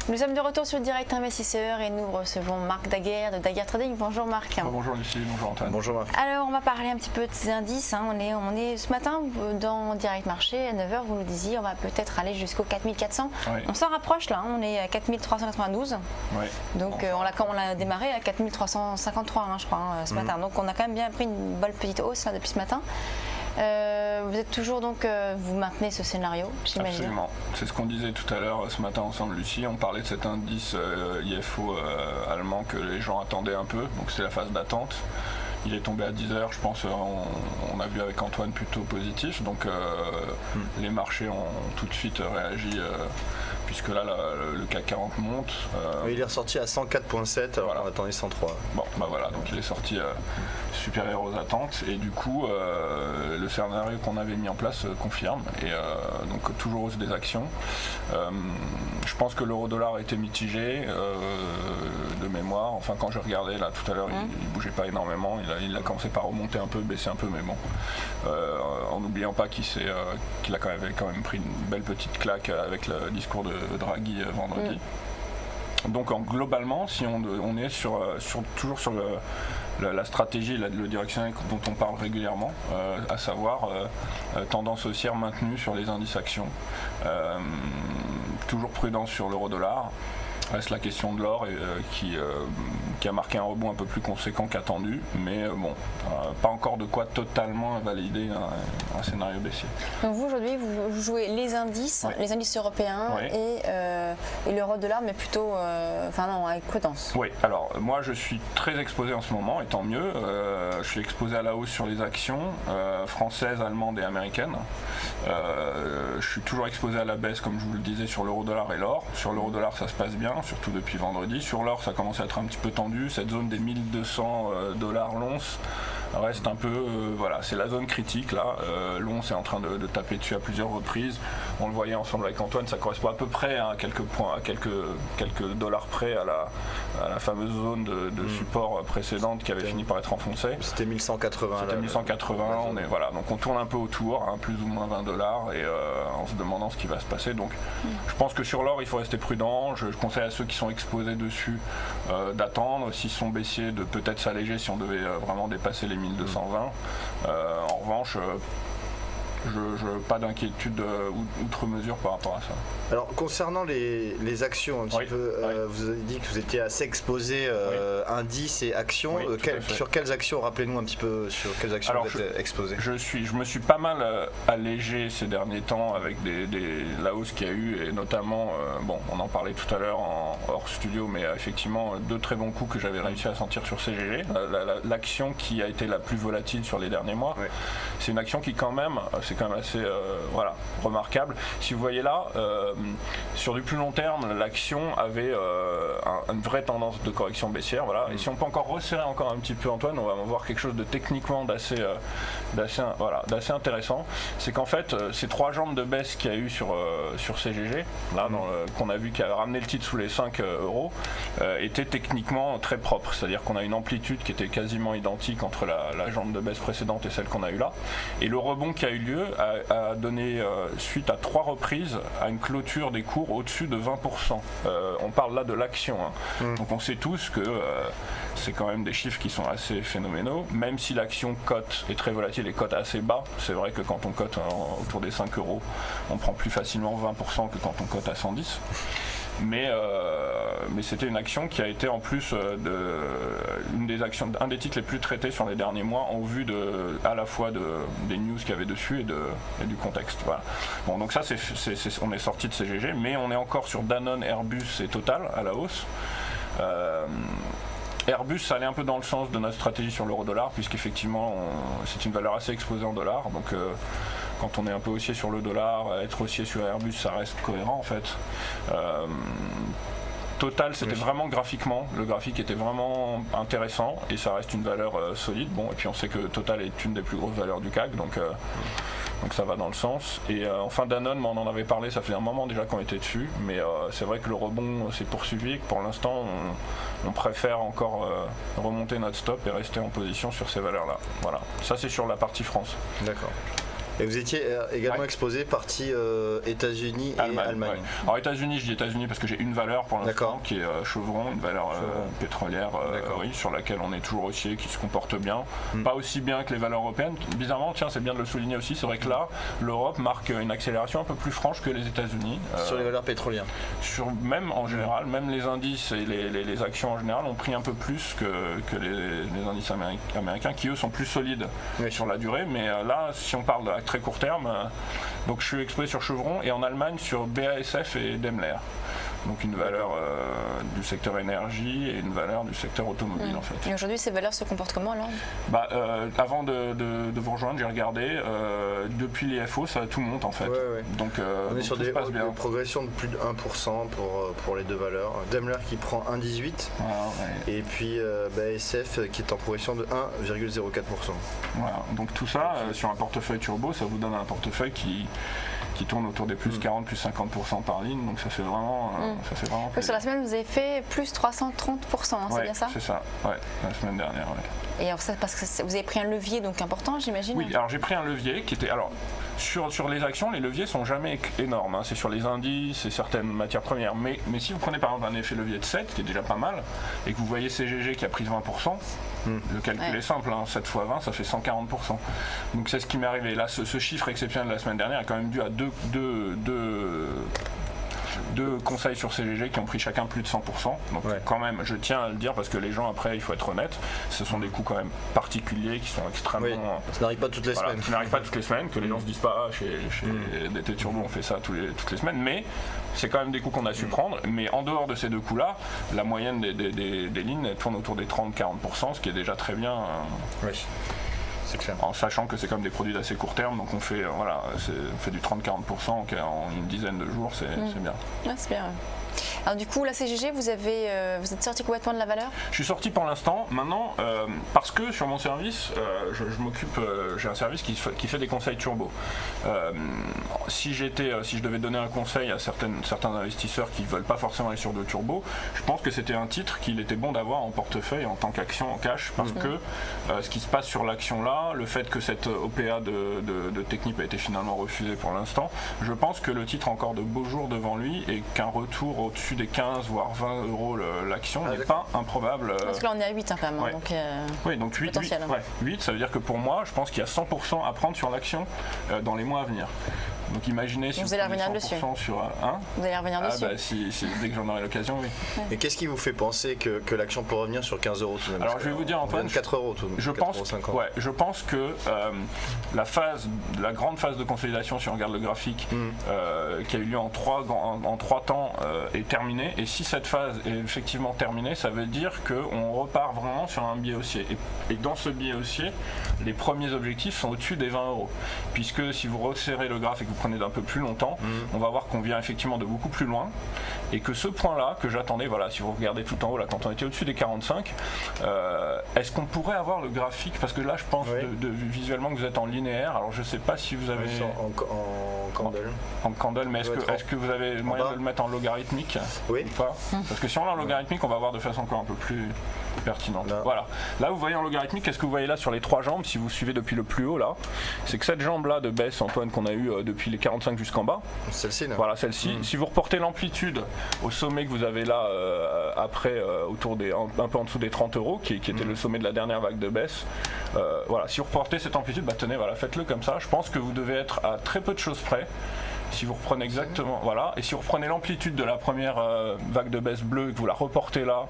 Nous sommes de retour sur le Direct Investisseur et nous recevons Marc Daguerre de Daguerre Trading. Bonjour Marc. Bonjour Lucie, bonjour Antoine. Bonjour Marc. Alors on va parler un petit peu de ces indices. On est ce matin dans Direct Marché à 9h, vous nous disiez on va peut-être aller jusqu'au 4400. Oui. On s'en rapproche là, on est à 4392. Oui. Donc on a démarré à 4353 je crois ce matin. Donc on a quand même bien pris une bonne petite hausse là, depuis ce matin. Vous êtes toujours donc, vous maintenez ce scénario, j'imagine. Absolument. C'est ce qu'on disait tout à l'heure ce matin ensemble, Lucie. On parlait de cet indice IFO allemand que les gens attendaient un peu. Donc c'était la phase d'attente. Il est tombé à 10h, je pense, on a vu avec Antoine plutôt positif. Donc les marchés ont tout de suite réagi, puisque là le CAC 40 monte. Il est ressorti à 104,7, alors on attendait 103. Bon, bah voilà, donc il est sorti supérieur aux attentes. Et du coup, le scénario qu'on avait mis en place confirme. Et donc toujours hausse des actions. Je pense que l'euro-dollar a été mitigé de mémoire. Enfin, quand je regardais là tout à l'heure, il bougeait pas énormément. Il a commencé par remonter un peu, baisser un peu, mais bon, en n'oubliant pas qu'il a quand même pris une belle petite claque avec le discours de Draghi vendredi. Donc globalement, si on est toujours sur la stratégie, le directionnel dont on parle régulièrement, à savoir tendance haussière maintenue sur les indices actions, toujours prudence sur l'euro-dollar. Reste la question de l'or qui a marqué un rebond un peu plus conséquent qu'attendu, mais bon, pas encore de quoi totalement invalider un scénario baissier. Donc vous aujourd'hui vous jouez les indices européens et l'euro-dollar, mais plutôt avec prudence. Oui, alors moi je suis très exposé en ce moment, et tant mieux. Je suis exposé à la hausse sur les actions françaises, allemandes et américaines. Je suis toujours exposé à la baisse, comme je vous le disais, sur l'euro-dollar et l'or. Sur l'euro-dollar ça se passe bien, surtout depuis vendredi. Sur l'or, ça commence à être un petit peu tendu. Cette zone des 1200 $ l'once reste un peu, c'est la zone critique là. L'once est en train de taper dessus à plusieurs reprises. On le voyait ensemble avec Antoine, ça correspond à peu près à quelques points, à quelques dollars près à la fameuse zone de support précédente qui avait fini par être enfoncée. C'était 1180. C'était 1180. Donc on tourne un peu autour, plus ou moins 20 $, et en se demandant ce qui va se passer. Donc je pense que sur l'or, il faut rester prudent. Je conseille à ceux qui sont exposés dessus d'attendre. S'ils sont baissiers, de peut-être s'alléger si on devait vraiment dépasser les 1220. En revanche, pas d'inquiétude outre mesure par rapport à ça. Alors concernant les actions un petit peu, vous avez dit que vous étiez assez exposé indices et actions. Sur quelles actions, rappelez-nous un petit peu sur quelles actions vous êtes exposé. Je me suis pas mal allégé ces derniers temps avec la hausse qu'il y a eu, et notamment, on en parlait tout à l'heure hors studio, mais effectivement 2 très bons coups que j'avais réussi à sentir sur CGG. L'action qui a été la plus volatile sur les derniers mois, c'est une action qui quand même assez remarquable. Si vous voyez là, sur du plus long terme, l'action avait une vraie tendance de correction baissière. Et si on peut encore resserrer encore un petit peu, Antoine, on va voir quelque chose de techniquement d'assez intéressant. C'est qu'en fait, ces 3 jambes de baisse qu'il y a eu sur CGG, qu'on a vu qui a ramené le titre sous les 5 €, étaient techniquement très propres. C'est-à-dire qu'on a une amplitude qui était quasiment identique entre la jambe de baisse précédente et celle qu'on a eue là. Et le rebond qui a eu lieu a donné suite à 3 reprises à une clôture des cours au-dessus de 20%. On parle là de l'action. Donc on sait tous que c'est quand même des chiffres qui sont assez phénoménaux. Même si l'action cote est très volatile et cote assez bas, c'est vrai que quand on cote autour des 5 €, on prend plus facilement 20% que quand on cote à 110. Mais c'était une action qui a été en plus un des titres les plus traités sur les derniers mois, en vue à la fois des news qu'il y avait dessus et du contexte. Bon, donc ça, on est sorti de CGG, mais on est encore sur Danone, Airbus et Total à la hausse. Airbus, ça allait un peu dans le sens de notre stratégie sur l'euro-dollar, puisqu'effectivement c'est une valeur assez exposée en dollars. Donc quand on est un peu haussier sur le dollar, être haussier sur Airbus, ça reste cohérent en fait. Total, c'était vraiment graphiquement, le graphique était vraiment intéressant et ça reste une valeur solide. Bon, et puis on sait que Total est une des plus grosses valeurs du CAC, donc ça va dans le sens. Et enfin Danone, on en avait parlé, ça fait un moment déjà qu'on était dessus, mais c'est vrai que le rebond s'est poursuivi et que pour l'instant on préfère encore remonter notre stop et rester en position sur ces valeurs-là. Voilà, ça c'est sur la partie France. D'accord. Et vous étiez également exposé partie États-Unis et Allemagne. Ouais. Alors États-Unis, je dis États-Unis parce que j'ai une valeur pour l'instant qui est Chevron, une valeur pétrolière sur laquelle on est toujours haussier, qui se comporte bien. Pas aussi bien que les valeurs européennes. Bizarrement, tiens, c'est bien de le souligner aussi, c'est vrai que là, l'Europe marque une accélération un peu plus franche que les États-Unis. Sur les valeurs pétrolières. Même en général, même les indices et les actions en général ont pris un peu plus que les indices américains qui eux sont plus solides sur la durée. Mais là, si on parle à très court terme, donc je suis exposé sur Chevron et en Allemagne sur BASF et Daimler. Donc une valeur du secteur énergie et une valeur du secteur automobile en fait. Et aujourd'hui ces valeurs se comportent comment alors? Avant de vous rejoindre, j'ai regardé, depuis les FO tout monte en fait. Donc on est sur des progressions de plus de 1% pour les deux valeurs. Daimler qui prend 1,18 et puis BASF qui est en progression de 1,04%. Voilà, donc tout ça sur un portefeuille turbo, ça vous donne un portefeuille qui tourne autour des plus 40, plus 50% par ligne, donc ça fait vraiment plaisir. Sur la semaine, vous avez fait plus 330%, c'est bien ça? C'est ça, la semaine dernière. Et alors ça, parce que vous avez pris un levier donc important, j'imagine? Oui, alors j'ai pris un levier qui était... Alors, sur les actions, les leviers sont jamais énormes, c'est sur les indices et certaines matières premières. Mais si vous prenez par exemple un effet levier de 7, qui est déjà pas mal, et que vous voyez CGG qui a pris 20%, le calcul est simple, 7 x 20, ça fait 140%. Donc c'est ce qui m'est arrivé. Là, ce chiffre exceptionnel de la semaine dernière est quand même dû à deux conseils sur CGG qui ont pris chacun plus de 100%. Donc quand même, je tiens à le dire parce que les gens après, il faut être honnête, ce sont des coûts quand même particuliers qui sont extrêmement... Ça n'arrive pas toutes les semaines. Qui n'arrive pas toutes les semaines, que les gens se disent pas chez DT Turbo on fait ça toutes les semaines, mais c'est quand même des coûts qu'on a su prendre. Mais en dehors de ces deux coûts-là, la moyenne des lignes tourne autour des 30-40%, ce qui est déjà très bien. En sachant que c'est comme des produits d'assez court terme, donc on fait, on fait du 30-40% en une dizaine de jours, c'est bien. C'est bien. Alors du coup, la CGG, vous êtes sorti complètement de la valeur? Je suis sorti pour l'instant. Maintenant, parce que sur mon service, je m'occupe, j'ai un service qui fait des conseils turbo. Si je devais donner un conseil à certains investisseurs qui ne veulent pas forcément aller sur de turbo, je pense que c'était un titre qu'il était bon d'avoir en portefeuille en tant qu'action en cash, parce que ce qui se passe sur l'action là, le fait que cette OPA de Technip a été finalement refusée pour l'instant, je pense que le titre a encore de beaux jours devant lui et qu'un retour au-dessus des 15 voire 20 euros l'action n'est pas improbable. Parce que là on est à 8 quand même. Oui, donc 8, ça veut dire que pour moi, je pense qu'il y a 100% à prendre sur l'action dans les mois à venir. Donc imaginez si vous allez revenir dessus. Sur vous allez revenir dessus. Dès que j'en aurai l'occasion, oui. Et qu'est-ce qui vous fait penser que l'action peut revenir sur 15 euros tout de même? Alors je vais vous dire Antoine, 4 euros tout de même. Je pense que la grande phase de consolidation, si on regarde le graphique, qui a eu lieu en trois temps, est terminée. Et si cette phase est effectivement terminée, ça veut dire qu'on repart vraiment sur un biais haussier. Et dans ce biais haussier, les premiers objectifs sont au-dessus des 20 euros. Puisque si vous resserrez le graphe et que vous prenez d'un peu plus longtemps, on va voir qu'on vient effectivement de beaucoup plus loin et que ce point-là que j'attendais, si vous regardez tout en haut, là, quand on était au-dessus des 45, est-ce qu'on pourrait avoir le graphique? Parce que là, je pense visuellement que vous êtes en linéaire, alors je ne sais pas si vous avez... En candle. En candle, mais est-ce que vous avez moyen de le mettre en logarithmique ou pas? Parce que si on l'a en logarithmique, on va voir de façon encore un peu plus pertinente. Voilà. Là, vous voyez en logarithmique, qu'est-ce que vous voyez là sur les trois jambes, si vous suivez depuis le plus haut, là, c'est que cette jambe-là de baisse, Antoine, qu'on a eu depuis les 45 jusqu'en bas, celle-ci, voilà, celle-ci, si vous reportez l'amplitude au sommet que vous avez là, après, un peu en dessous des 30 euros, qui était le sommet de la dernière vague de baisse, si vous reportez cette amplitude, tenez, faites-le comme ça. Je pense que vous devez être à très peu de choses près. Si vous reprenez exactement, et si vous reprenez l'amplitude de la première vague de baisse bleue et que vous la reportez là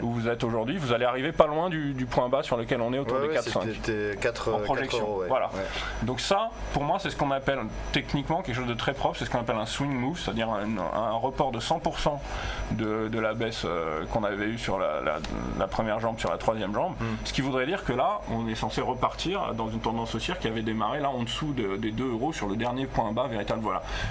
où vous êtes aujourd'hui, vous allez arriver pas loin du point bas sur lequel on est autour des 4,5. C'était 4 en projection. 4 euros, Donc ça, pour moi, c'est ce qu'on appelle techniquement quelque chose de très propre, c'est ce qu'on appelle un swing move, c'est-à-dire un report de 100% de la baisse qu'on avait eu sur la première jambe, sur la troisième jambe. Ce qui voudrait dire que là, on est censé repartir dans une tendance haussière qui avait démarré là en dessous des 2 euros sur le dernier point bas véritable.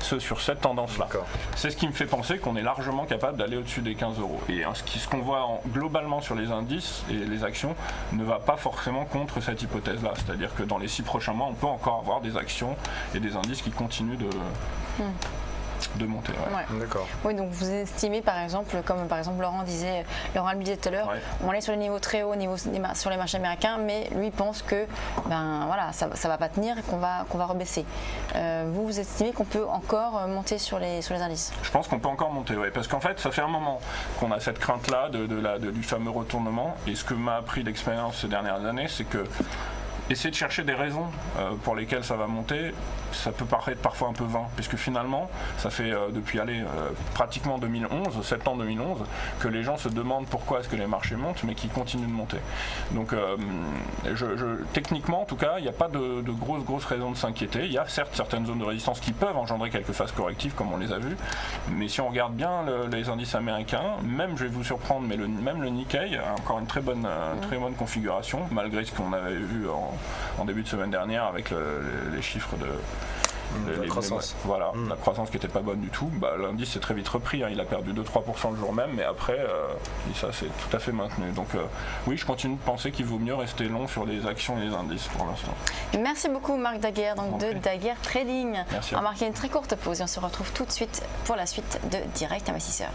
Sur cette tendance-là. C'est ce qui me fait penser qu'on est largement capable d'aller au-dessus des 15 euros. Et ce qu'on voit globalement sur les indices et les actions ne va pas forcément contre cette hypothèse-là. C'est-à-dire que dans les 6 prochains mois, on peut encore avoir des actions et des indices qui continuent monter. Ouais. D'accord. Oui, donc vous estimez par exemple, comme par exemple Laurent le disait tout à l'heure, on est sur les niveaux très hauts sur les marchés américains, mais lui pense que ça va pas tenir et qu'on va rebaisser. Vous estimez qu'on peut encore monter sur les indices? Je pense qu'on peut encore monter, oui, parce qu'en fait, ça fait un moment qu'on a cette crainte-là du fameux retournement. Et ce que m'a appris l'expérience ces dernières années, c'est que essayer de chercher des raisons pour lesquelles ça va monter, ça peut paraître parfois un peu vain, puisque finalement, ça fait depuis pratiquement 2011, septembre 2011, que les gens se demandent pourquoi est-ce que les marchés montent, mais qu'ils continuent de monter. Donc, techniquement, en tout cas, il n'y a pas de grosses raisons de s'inquiéter. Il y a certes certaines zones de résistance qui peuvent engendrer quelques phases correctives, comme on les a vues, mais si on regarde bien les indices américains, même, je vais vous surprendre, mais même le Nikkei a encore une très bonne configuration, malgré ce qu'on avait vu en début de semaine dernière avec les chiffres de la croissance. La croissance qui n'était pas bonne du tout. L'indice s'est très vite repris, il a perdu 2-3% le jour même, mais après, ça c'est tout à fait maintenu. Donc oui, je continue de penser qu'il vaut mieux rester long sur les actions et les indices pour l'instant. Merci beaucoup Marc Daguerre, de Daguerre Trading. Merci. On va marquer une très courte pause et on se retrouve tout de suite pour la suite de Direct Investisseur.